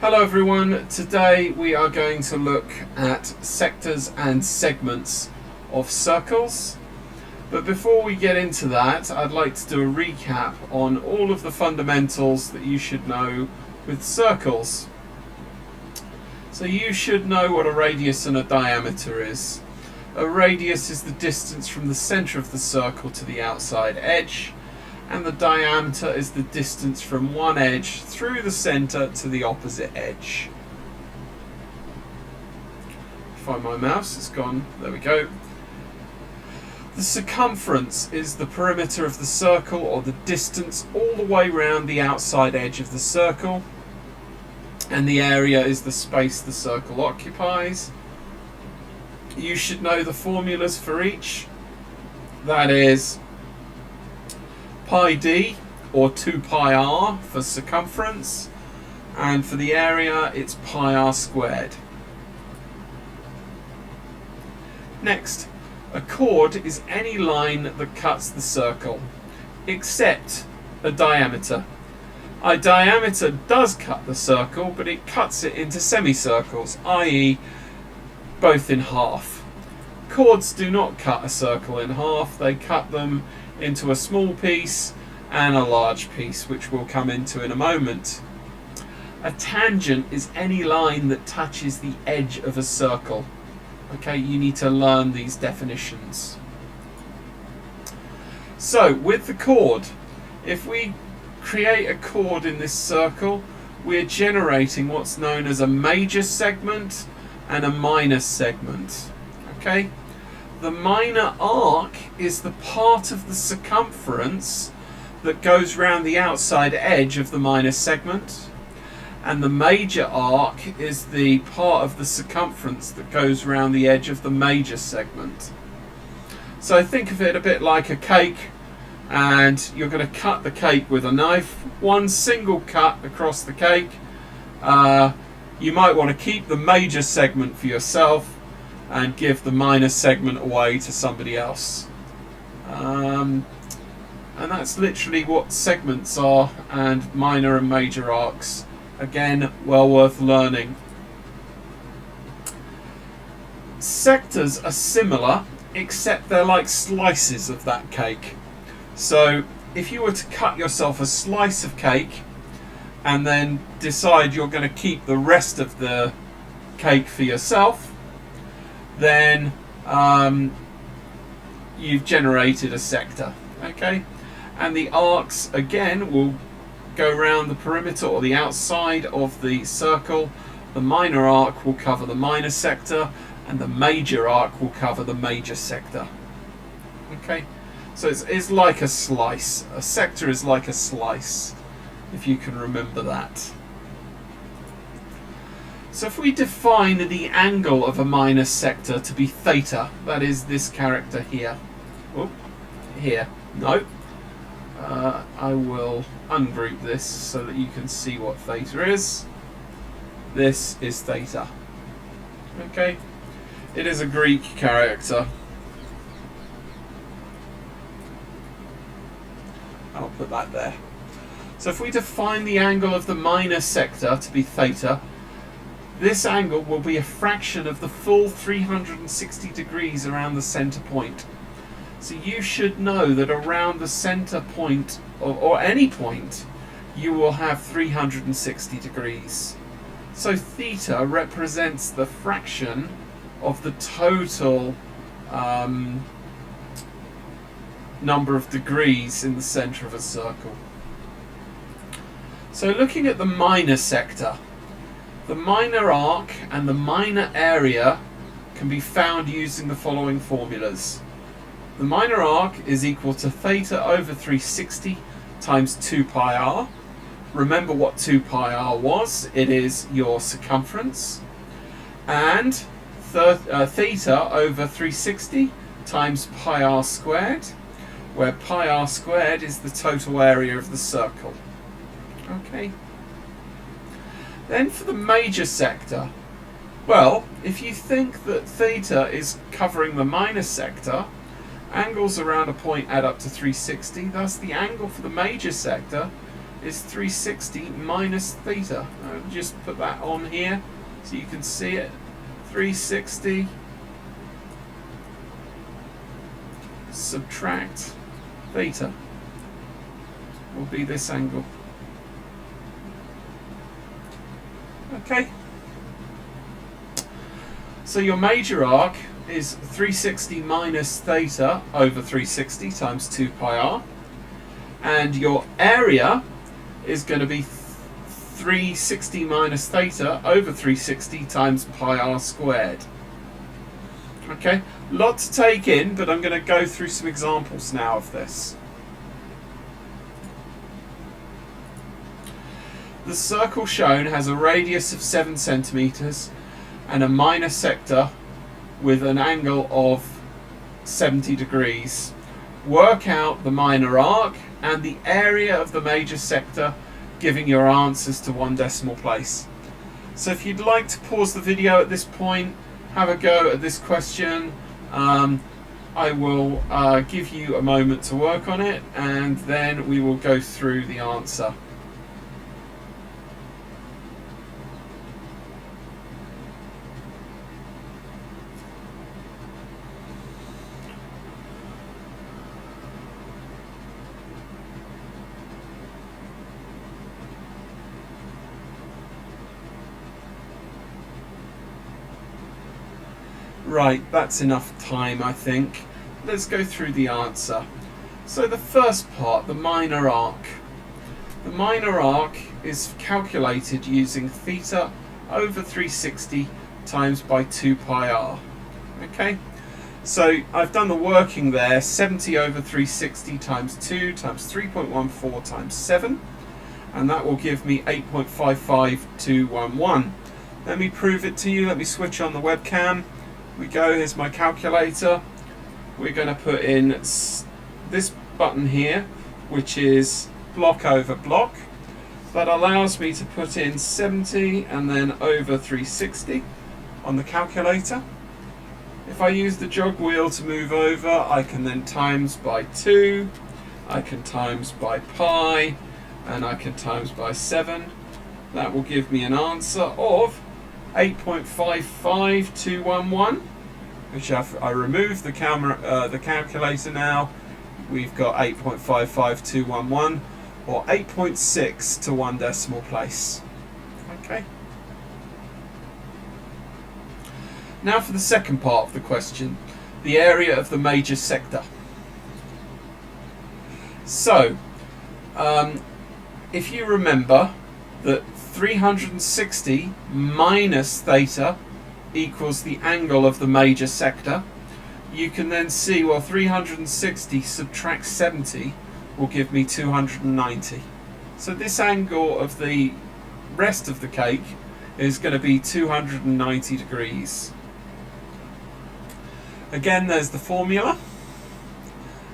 Hello everyone, today we are going to look at sectors and segments of circles. But before we get into that, I'd like to do a recap on all of the fundamentals that you should know with circles. So you should know what a radius and a diameter is. A radius is the distance from the centre of the circle to the outside edge, and the diameter is the distance from one edge through the centre to the opposite edge. Find my mouse, it's gone, there we go. The circumference is the perimeter of the circle, or the distance all the way round the outside edge of the circle, and the area is the space the circle occupies. You should know the formulas for each. That is pi d, or 2 pi r for circumference, and for the area it's pi r squared. Next, a chord is any line that cuts the circle, except a diameter. A diameter does cut the circle, but it cuts it into semicircles, i.e. both in half. Chords do not cut a circle in half, they cut them into a small piece and a large piece, which we'll come into in a moment. A tangent is any line that touches the edge of a circle. Okay, you need to learn these definitions. So, with the chord, if we create a chord in this circle, we're generating what's known as a major segment and a minor segment. Okay? The minor arc is the part of the circumference that goes round the outside edge of the minor segment, and the major arc is the part of the circumference that goes round the edge of the major segment. So think of it a bit like a cake, and you're going to cut the cake with a knife. One single cut across the cake. You might want to keep the major segment for yourself and give the minor segment away to somebody else. And that's literally what segments are, and minor and major arcs. Again, well worth learning. Sectors are similar, except they're like slices of that cake. So if you were to cut yourself a slice of cake and then decide you're going to keep the rest of the cake for yourself, then you've generated a sector. Okay, and the arcs again will go around the perimeter or the outside of the circle. The minor arc will cover the minor sector, and the major arc will cover the major sector. Okay, so it's like a slice. A sector is like a slice, if you can remember that. So if we define the angle of a minor sector to be theta, that is this character here. Oh, here. No. I will ungroup this so that you can see what theta is. This is theta. Okay. It is a Greek character. I'll put that there. So if we define the angle of the minor sector to be theta, this angle will be a fraction of the full 360 degrees around the center point. So you should know that around the center point, or any point, you will have 360 degrees. So theta represents the fraction of the total number of degrees in the center of a circle. So looking at the minor sector, the minor arc and the minor area can be found using the following formulas. The minor arc is equal to theta over 360 times 2 pi r. Remember what 2 pi r was. It is your circumference. And theta over 360 times pi r squared, where pi r squared is the total area of the circle. Okay. Then for the major sector, well, if you think that theta is covering the minor sector, angles around a point add up to 360, thus the angle for the major sector is 360 minus theta. I'll just put that on here so you can see it. 360 subtract theta will be this angle. Okay. So your major arc is 360 minus theta over 360 times 2 pi r. And your area is going to be 360 minus theta over 360 times pi r squared. Okay, lot to take in, but I'm going to go through some examples now of this. The circle shown has a radius of 7 centimeters and a minor sector with an angle of 70 degrees. Work out the minor arc and the area of the major sector, giving your answers to 1 decimal place. So if you'd like to pause the video at this point, have a go at this question. I will give you a moment to work on it, and then we will go through the answer. Right, that's enough time, I think. Let's go through the answer. So the first part, the minor arc. The minor arc is calculated using theta over 360 times by 2 pi r. Okay, so I've done the working there. 70 over 360 times 2 times 3.14 times 7, and that will give me 8.55211. Let me prove it to you. Let me switch on the webcam. We go, here's my calculator. We're going to put in this button here, which is block over block. That allows me to put in 70 and then over 360 on the calculator. If I use the jog wheel to move over, I can then times by 2, I can times by pi, and I can times by 7. That will give me an answer of 8.55211, which I remove the calculator now. We've got 8.55211, or 8.6 to 1 decimal place. Okay. Now for the second part of the question, the area of the major sector. So, if you remember that 360 minus theta equals the angle of the major sector, you can then see, well, 360 subtract 70 will give me 290. So this angle of the rest of the cake is going to be 290 degrees. Again, there's the formula,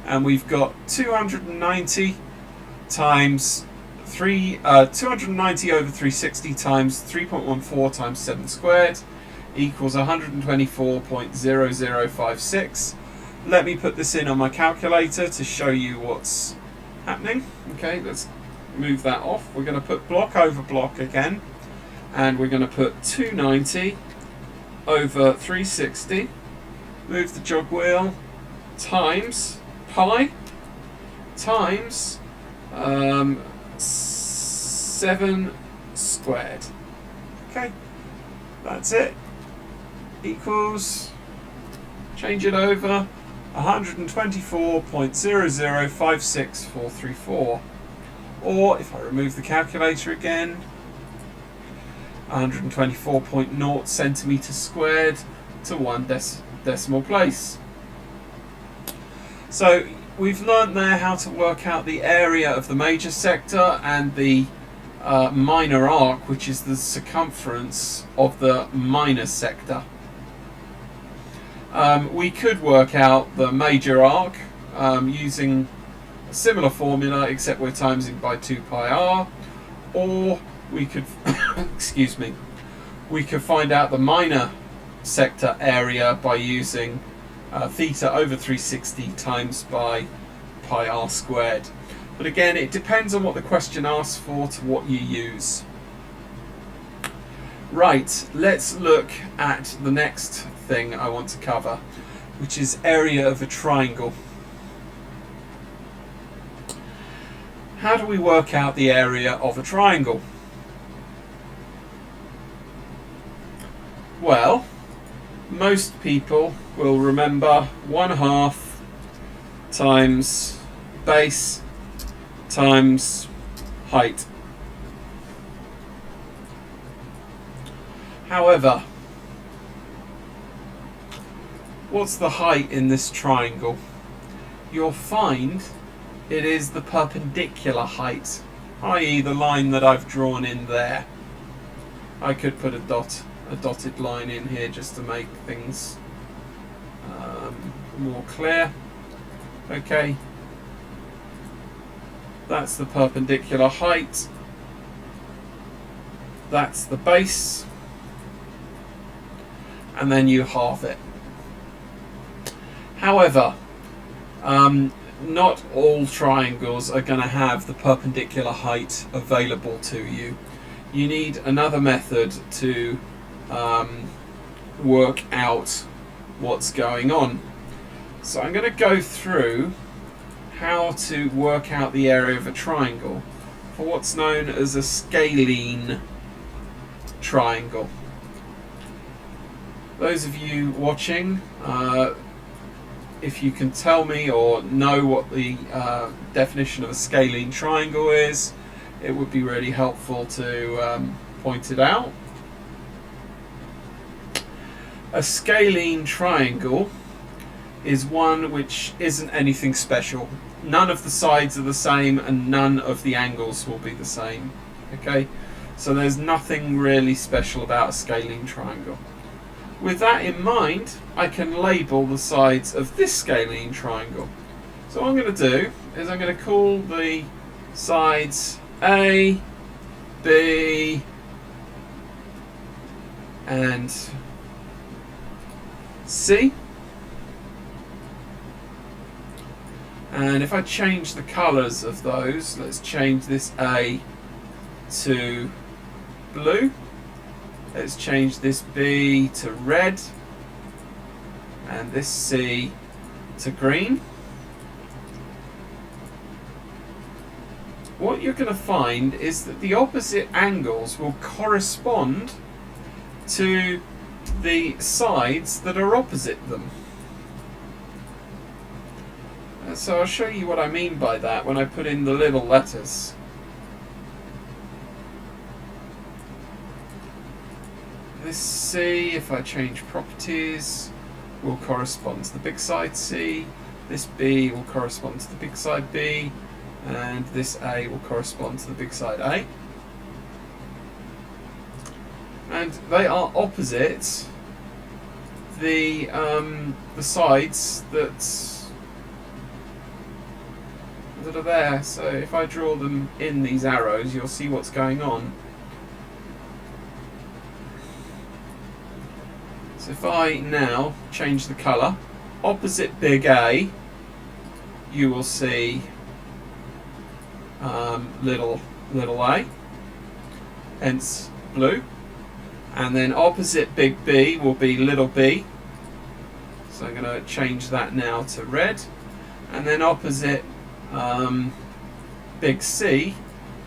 and we've got 290 times 290 over 360 times 3.14 times 7 squared equals 124.0056. Let me put this in on my calculator to show you what's happening. Okay, let's move that off. We're going to put block over block again, and we're going to put 290 over 360, move the jog wheel, times pi times 7 squared. Okay, that's it. Equals, change it over, 124.0056434. Or if I remove the calculator again, 124.0 centimeters squared to 1 decimal place. So we've learned there how to work out the area of the major sector and the minor arc, which is the circumference of the minor sector. We could work out the major arc using a similar formula, except we're timesing by 2 pi r, or we could excuse me, we could find out the minor sector area by using theta over 360 times by pi r squared. But again, it depends on what the question asks for to what you use. Right, let's look at the next thing I want to cover, which is area of a triangle. How do we work out the area of a triangle? Well, most people will remember 1/2 times base times height. However, what's the height in this triangle? You'll find it is the perpendicular height, i.e. the line that I've drawn in there. I could put a dotted line in here just to make things more clear. Okay, that's the perpendicular height, that's the base, and then you halve it. However, not all triangles are going to have the perpendicular height available to you. You need another method to work out what's going on. So I'm going to go through how to work out the area of a triangle for what's known as a scalene triangle. Those of you watching, if you can tell me or know what the definition of a scalene triangle is, it would be really helpful to point it out. A scalene triangle is one which isn't anything special. None of the sides are the same and none of the angles will be the same. Okay, so there's nothing really special about a scalene triangle. With that in mind, I can label the sides of this scalene triangle. So what I'm going to do is I'm going to call the sides A, B, and C. And if I change the colours of those, let's change this A to blue. Let's change this B to red. And this C to green. What you're going to find is that the opposite angles will correspond to the sides that are opposite them. So I'll show you what I mean by that when I put in the little letters. This C, if I change properties, will correspond to the big side C. This B will correspond to the big side B. And this A will correspond to the big side A. And they are opposite the sides that are there. So if I draw them in these arrows, you'll see what's going on. So if I now change the colour, opposite big A, you will see little a, hence blue. And then opposite big B will be little b. So I'm going to change that now to red. And then opposite big C,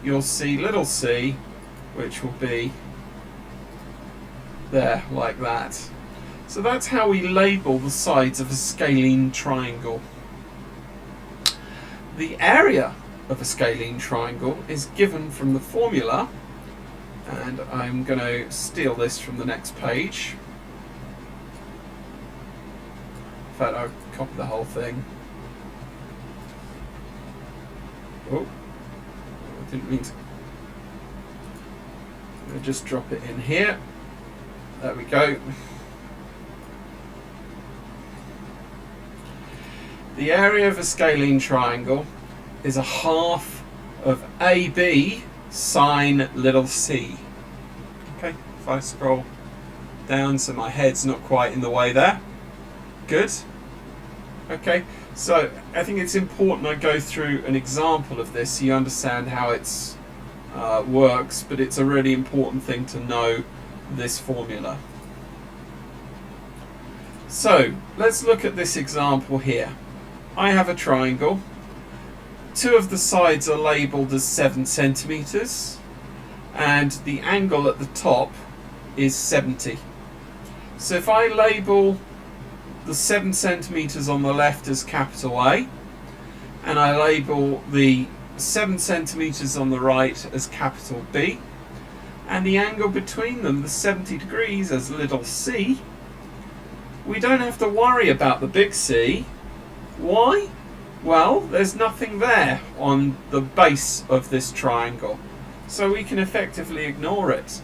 you'll see little c, which will be there like that. So that's how we label the sides of a scalene triangle. The area of a scalene triangle is given from the formula, and I'm going to steal this from the next page. In fact, I'll copy the whole thing. Oh, I didn't mean to. I'll just drop it in here. There we go. The area of a scalene triangle is a half of AB sine little c. Okay, if I scroll down so my head's not quite in the way there. Good. Okay, So I think it's important I go through an example of this so you understand how it works, but it's a really important thing to know this formula. So let's look at this example here. I have a triangle. Two of the sides are labelled as 7 centimetres and the angle at the top is 70. So if I label the 7 centimetres on the left as capital A and I label the 7 centimetres on the right as capital B and the angle between them, the 70 degrees, as little c, we don't have to worry about the big C. Why? Well, there's nothing there on the base of this triangle, so we can effectively ignore it.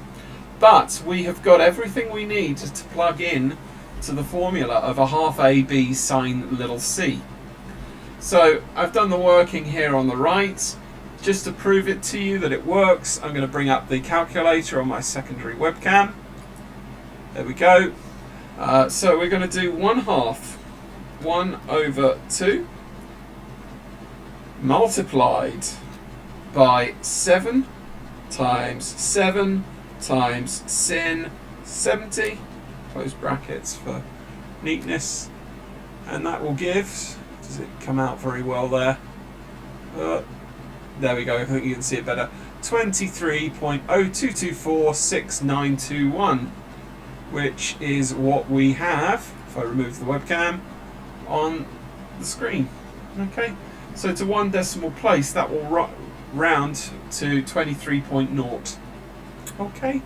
But we have got everything we need to plug in to the formula of a half AB sine little c. So I've done the working here on the right. Just to prove it to you that it works, I'm going to bring up the calculator on my secondary webcam. There we go. So we're going to do 1/2 1/2 multiplied by 7 times 7 times sin 70, close brackets for neatness, and that will give, does it come out very well there? There we go, I think you can see it better, 23.02246921, which is what we have, if I remove the webcam, on the screen. Okay, so to one decimal place that will round to 23.0. Okay,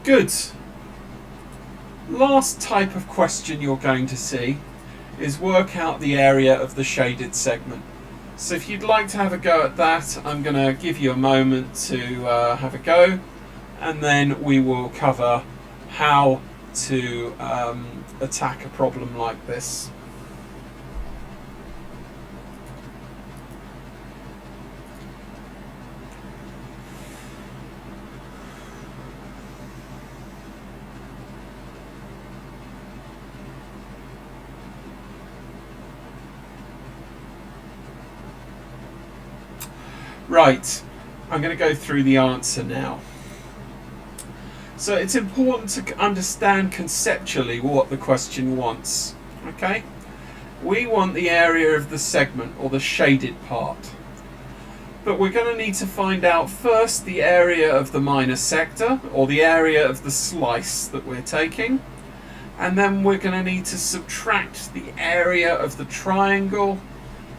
good. Last type of question you're going to see is work out the area of the shaded segment. So if you'd like to have a go at that, I'm going to give you a moment to have a go, and then we will cover how to attack a problem like this. Right, I'm going to go through the answer now. So it's important to understand conceptually what the question wants. Okay, we want the area of the segment, or the shaded part, but we're going to need to find out first the area of the minor sector, or the area of the slice that we're taking, and then we're going to need to subtract the area of the triangle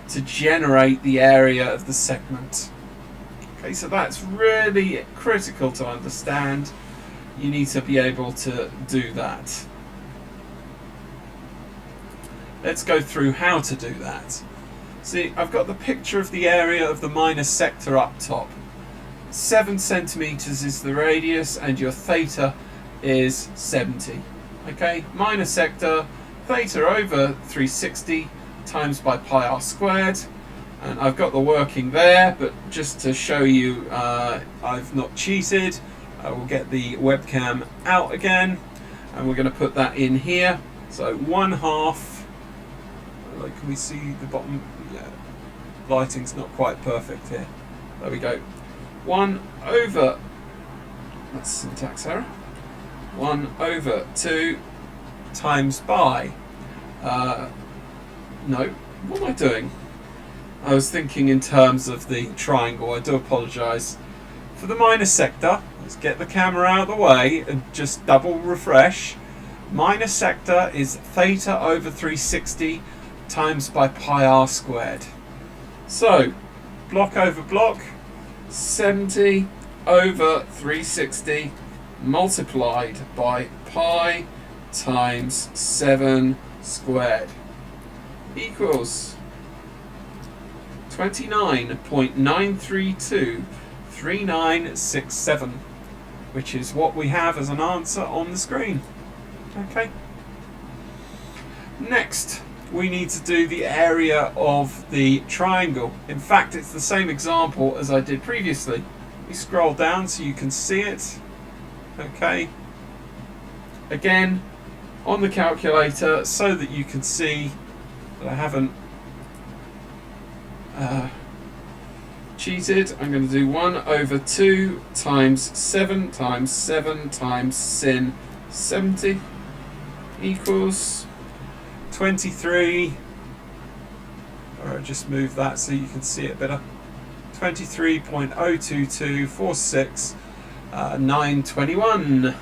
to generate the area of the segment. Okay, so that's really critical to understand. You need to be able to do that. Let's go through how to do that. See, I've got the picture of the area of the minor sector up top. 7 centimetres is the radius and your theta is 70. Okay, minor sector, theta over 360 times by pi r squared. And I've got the working there, but just to show you I've not cheated, I will get the webcam out again and we're going to put that in here. So 1/2, like, can we see the bottom? Yeah, lighting's not quite perfect here. There we go. 1/, that's syntax error, 1/2 times by, no, what am I doing? I was thinking in terms of the triangle, I do apologise. For the minor sector, let's get the camera out of the way and just double refresh. Minor sector is theta over 360 times by pi r squared. So, block over block, 70 over 360 multiplied by pi times 7 squared equals 29.9323967, which is what we have as an answer on the screen. Okay. Next, we need to do the area of the triangle. In fact, it's the same example as I did previously. We scroll down so you can see it. Okay. Again, on the calculator so that you can see that I haven't cheated. I'm going to do 1 over 2 times 7 times 7 times sin 70 equals 23, or just move that so you can see it better, 23.02246,921,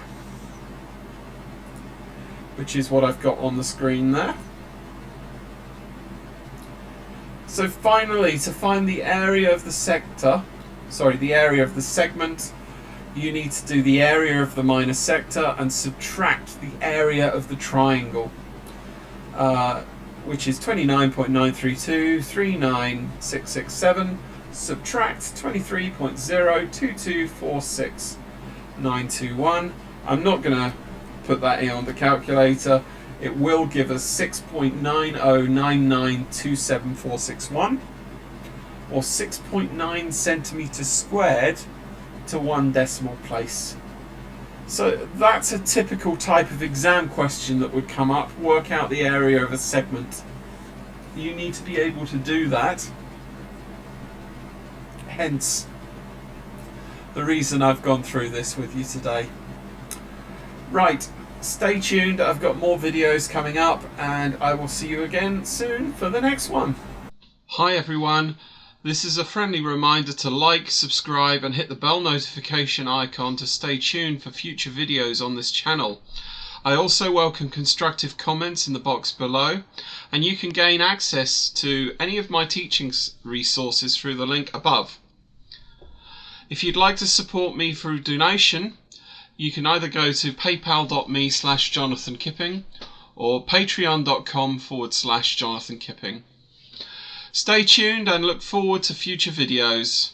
which is what I've got on the screen there. So finally, to find the area of the sector, the area of the segment, you need to do the area of the minor sector and subtract the area of the triangle, which is 29.932,39667, subtract 23.02246,921. I'm not going to put that in on the calculator. It will give us 6.909927461, or 6.9 centimeters squared to 1 decimal place. So that's a typical type of exam question that would come up. Work out the area of a segment. You need to be able to do that. Hence the reason I've gone through this with you today. Right, stay tuned. I've got more videos coming up, and I will see you again soon for the next one. Hi everyone. This is a friendly reminder to like, subscribe and hit the bell notification icon to stay tuned for future videos on this channel. I also welcome constructive comments in the box below, and you can gain access to any of my teaching resources through the link above. If you'd like to support me through donation, you can either go to paypal.me/JonathanKipping or patreon.com/JonathanKipping. Stay tuned and look forward to future videos.